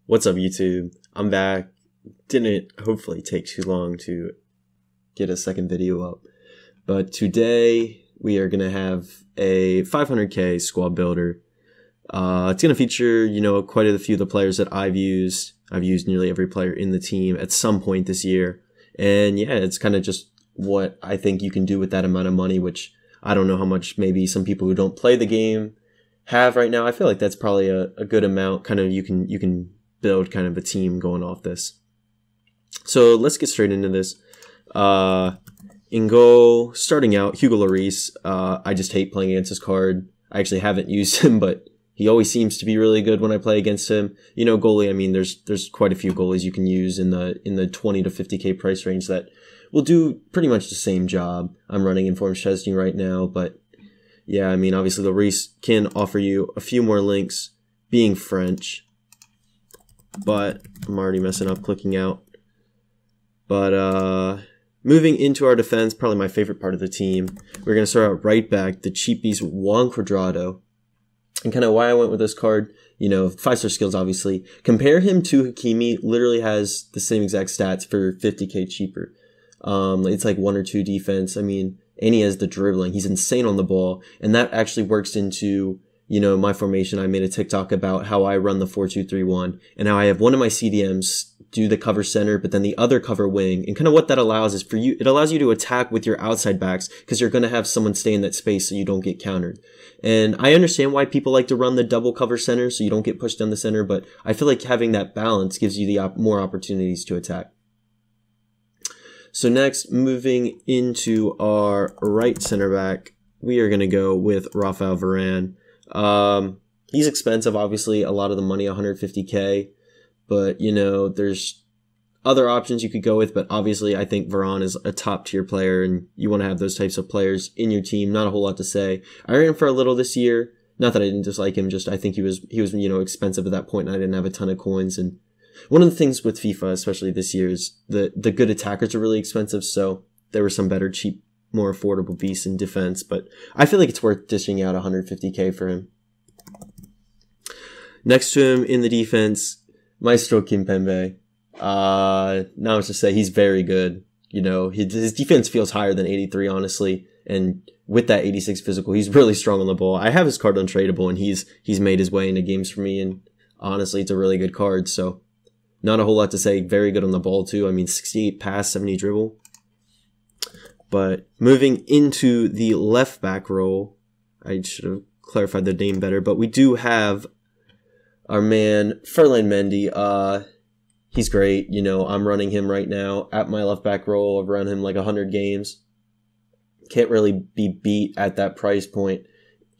What's up, YouTube? I'm back. Didn't hopefully take too long to get a second video up, but today we are gonna have a 500k squad builder. It's gonna feature, quite a few of the players that I've used. I've used nearly every player in the team at some point this year, and yeah, it's kind of just what I think you can do with that amount of money, which I don't know how much maybe some people who don't play the game have right now. I feel like that's probably a good amount. Kind of you can build kind of a team going off this. So let's get straight into this. In goal, starting out, Hugo Lloris. I just hate playing against this card. I actually haven't used him, but he always seems to be really good when I play against him. Goalie, I mean, there's quite a few goalies you can use in the 20 to 50k price range that will do pretty much the same job. I'm running Inform Chesney right now, but yeah, I mean, obviously Lloris can offer you a few more links, being French. But I'm already messing up clicking out. But moving into our defense, probably my favorite part of the team. We're going to start out right back, the cheapies Juan Cuadrado. And kind of why I went with this card, 5-star skills obviously. Compare him to Hakimi, literally has the same exact stats for 50k cheaper. It's like 1 or 2 defense. I mean, and he has the dribbling. He's insane on the ball. And that actually works into my formation. I made a TikTok about how I run the 4-2-3-1 and how I have one of my CDMs do the cover center, but then the other cover wing. And kind of what that allows is for you, it allows you to attack with your outside backs because you're going to have someone stay in that space so you don't get countered. And I understand why people like to run the double cover center so you don't get pushed down the center, but I feel like having that balance gives you the more opportunities to attack. So next, moving into our right center back, we are going to go with Rafael Varane. He's expensive, obviously, a lot of the money, 150k, but there's other options you could go with, but obviously I think Varane is a top tier player and you want to have those types of players in your team. Not a whole lot to say. I ran him for a little this year. Not that I didn't dislike him, just I think he was expensive at that point and I didn't have a ton of coins. And one of the things with FIFA, especially this year, is the good attackers are really expensive, so there were some better, cheap, more affordable beasts in defense, but I feel like it's worth dishing out 150k for him. Next to him in the defense, Maestro Kim Pembe. Not much to say. He's very good. His defense feels higher than 83, honestly, and with that 86 physical, he's really strong on the ball. I have his card untradeable, and he's made his way into games for me, and honestly, it's a really good card. So, not a whole lot to say. Very good on the ball too. I mean, 68 pass, 70 dribble. But moving into the left back role, I should have clarified the name better, but we do have our man Ferland Mendy. He's great. I'm running him right now at my left back role. I've run him like 100 games. Can't really be beat at that price point.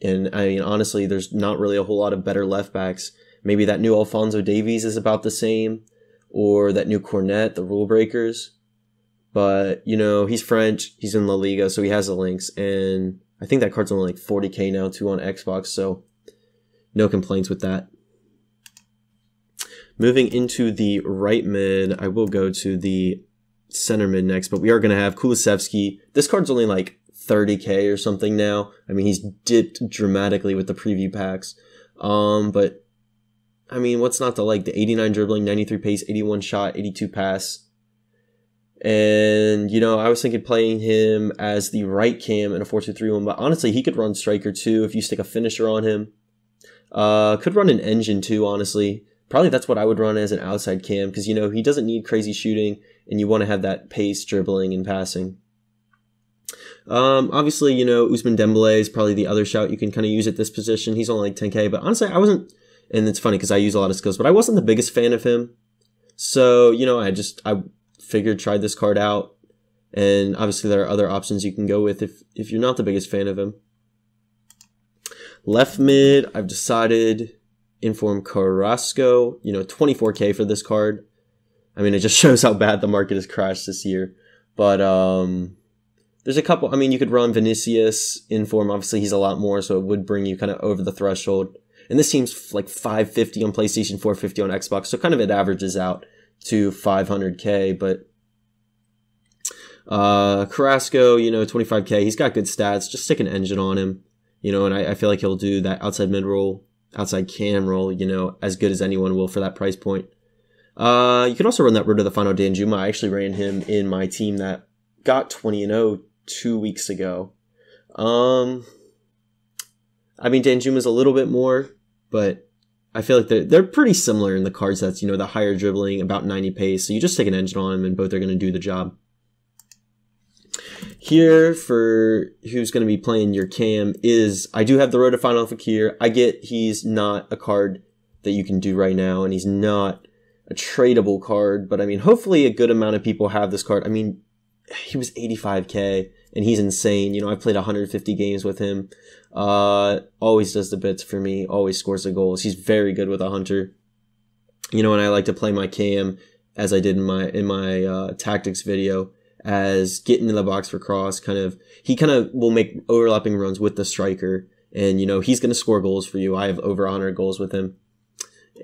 And I mean, honestly, there's not really a whole lot of better left backs. Maybe that new Alphonso Davies is about the same, or that new Cornet, the rule breakers. But, he's French, he's in La Liga, so he has the links, and I think that card's only like 40k now too on Xbox, so no complaints with that. Moving into the right mid, I will go to the center mid next, but we are going to have Kula Cevsky. This card's only like 30k or something now. I mean, he's dipped dramatically with the preview packs. But, I mean, what's not to like? The 89 dribbling, 93 pace, 81 shot, 82 pass. And, I was thinking playing him as the right cam in a 4-2-3-1, but honestly, he could run striker too if you stick a finisher on him. Could run an engine too, honestly. Probably that's what I would run as an outside cam because, he doesn't need crazy shooting and you want to have that pace, dribbling, and passing. Obviously, Usman Dembele is probably the other shout you can kind of use at this position. He's only like 10k, but honestly, I wasn't, and it's funny because I use a lot of skills, but I wasn't the biggest fan of him. So, I figured tried this card out, and obviously there are other options you can go with if you're not the biggest fan of him. Left mid, I've decided Inform Carrasco, 24k for this card. I mean, it just shows how bad the market has crashed this year. But there's a couple, I mean, you could run Vinicius Inform, obviously he's a lot more, so it would bring you kind of over the threshold. And this seems like 550 on PlayStation, 450 on Xbox, so kind of it averages out to 500k, but Carrasco, 25k, he's got good stats, just stick an engine on him, and I feel like he'll do that outside mid role, outside cam role, as good as anyone will for that price point. You could also run that Road to the Final Danjuma. I actually ran him in my team that got 20-0 2 weeks ago. I mean, Danjuma's a little bit more, but I feel like they're pretty similar in the card sets. You know, the higher dribbling, about 90 pace. So you just take an engine on them, and both are going to do the job. Here, for who's going to be playing your cam, is I do have the Road to Final Fakir. I get he's not a card that you can do right now, and he's not a tradable card, but I mean, hopefully a good amount of people have this card. I mean, he was 85k, and he's insane. You know, I played 150 games with him. Always does the bits for me, always scores the goals. He's very good with a hunter. You know, and I like to play my cam, as I did in my tactics video, as get into the box for cross, he kind of will make overlapping runs with the striker, and, you know, he's going to score goals for you. I have over 100 goals with him,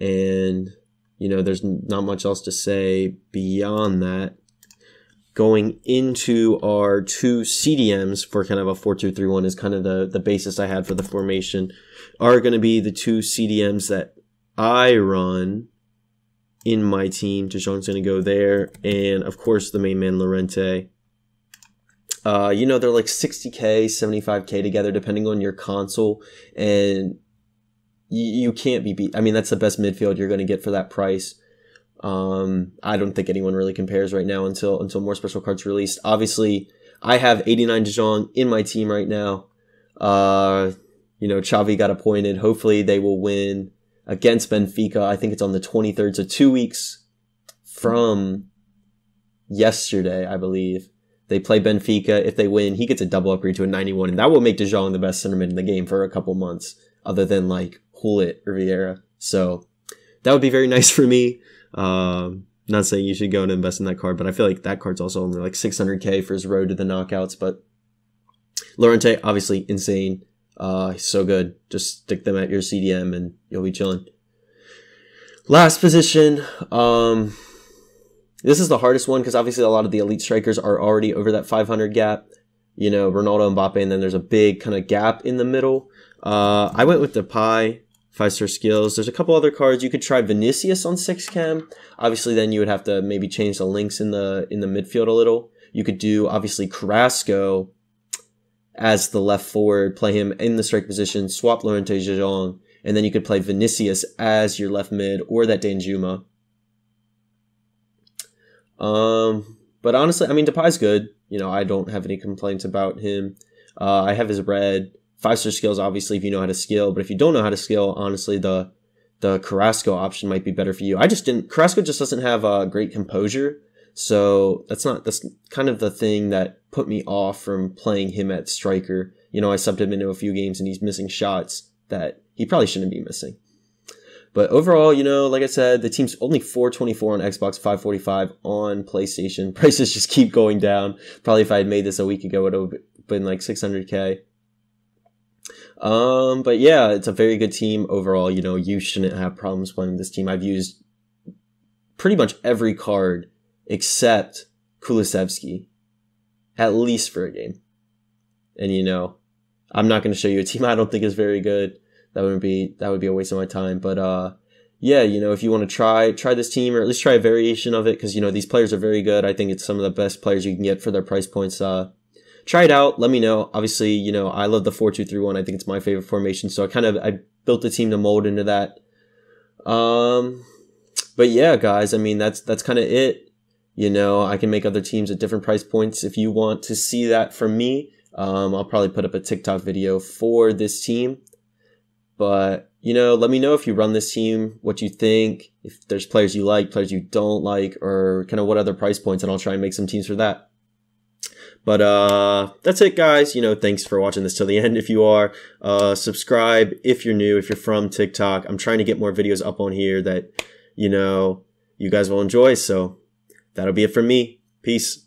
and, you know, there's not much else to say beyond that. Going into our two CDMs for kind of a 4-2-3-1 is kind of the basis I had for the formation, are going to be the two CDMs that I run in my team. De Jong's going to go there, and of course the main man Llorente. You know, they're like 60k, 75k together depending on your console, and you can't be beat. I mean, that's the best midfield you're going to get for that price. I don't think anyone really compares right now until more special cards released. Obviously, I have 89 De Jong in my team right now. You know, Xavi got appointed. Hopefully they will win against Benfica. I think it's on the 23rd, so 2 weeks from yesterday, I believe. They play Benfica. If they win, he gets a double upgrade to a 91, and that will make De Jong the best centerman in the game for a couple months, other than like Hullet or Vieira. So that would be very nice for me. Not saying you should go and invest in that card, but I feel like that card's also only like 600k for his road to the knockouts. But Llorente, obviously insane. He's so good. Just stick them at your CDM and you'll be chilling. Last position. This is the hardest one because obviously a lot of the elite strikers are already over that 500 gap. You know, Ronaldo, Mbappe, and then there's a big kind of gap in the middle. I went with Depay, 5-star skills. There's a couple other cards. You could try Vinicius on 6 cam. Obviously, then you would have to maybe change the links in the midfield a little. You could do obviously Carrasco as the left forward, play him in the strike position, swap Llorente De Jong, and then you could play Vinicius as your left mid or that Danjuma. But honestly, I mean, Depay's good. You know, I don't have any complaints about him. I have his red 5-star skills, obviously, if you know how to skill. But if you don't know how to skill, honestly, the Carrasco option might be better for you. Carrasco just doesn't have great composure. So that's kind of the thing that put me off from playing him at striker. You know, I subbed him into a few games and he's missing shots that he probably shouldn't be missing. But overall, you know, like I said, the team's only $424 on Xbox, $545 on PlayStation. Prices just keep going down. Probably if I had made this a week ago, it would have been like 600k. But yeah, it's a very good team overall. You know, you shouldn't have problems playing this team. I've used pretty much every card except Kula Cevsky, at least for a game. And you know, I'm not going to show you a team I don't think is very good. That would be a waste of my time. But yeah, you know, if you want to try this team, or at least try a variation of it, because you know these players are very good. I think it's some of the best players you can get for their price points. Try it out. Let me know. Obviously, you know, I love the 4-2-3-1. I think it's my favorite formation. So I built the team to mold into that. But yeah, guys, I mean, that's kind of it. You know, I can make other teams at different price points. If you want to see that from me, I'll probably put up a TikTok video for this team. But, you know, let me know if you run this team, what you think, if there's players you like, players you don't like, or kind of what other price points, and I'll try and make some teams for that. But that's it, guys. You know, thanks for watching this till the end. If you are, subscribe if you're new, if you're from TikTok. I'm trying to get more videos up on here that, you know, you guys will enjoy. So that'll be it from me. Peace.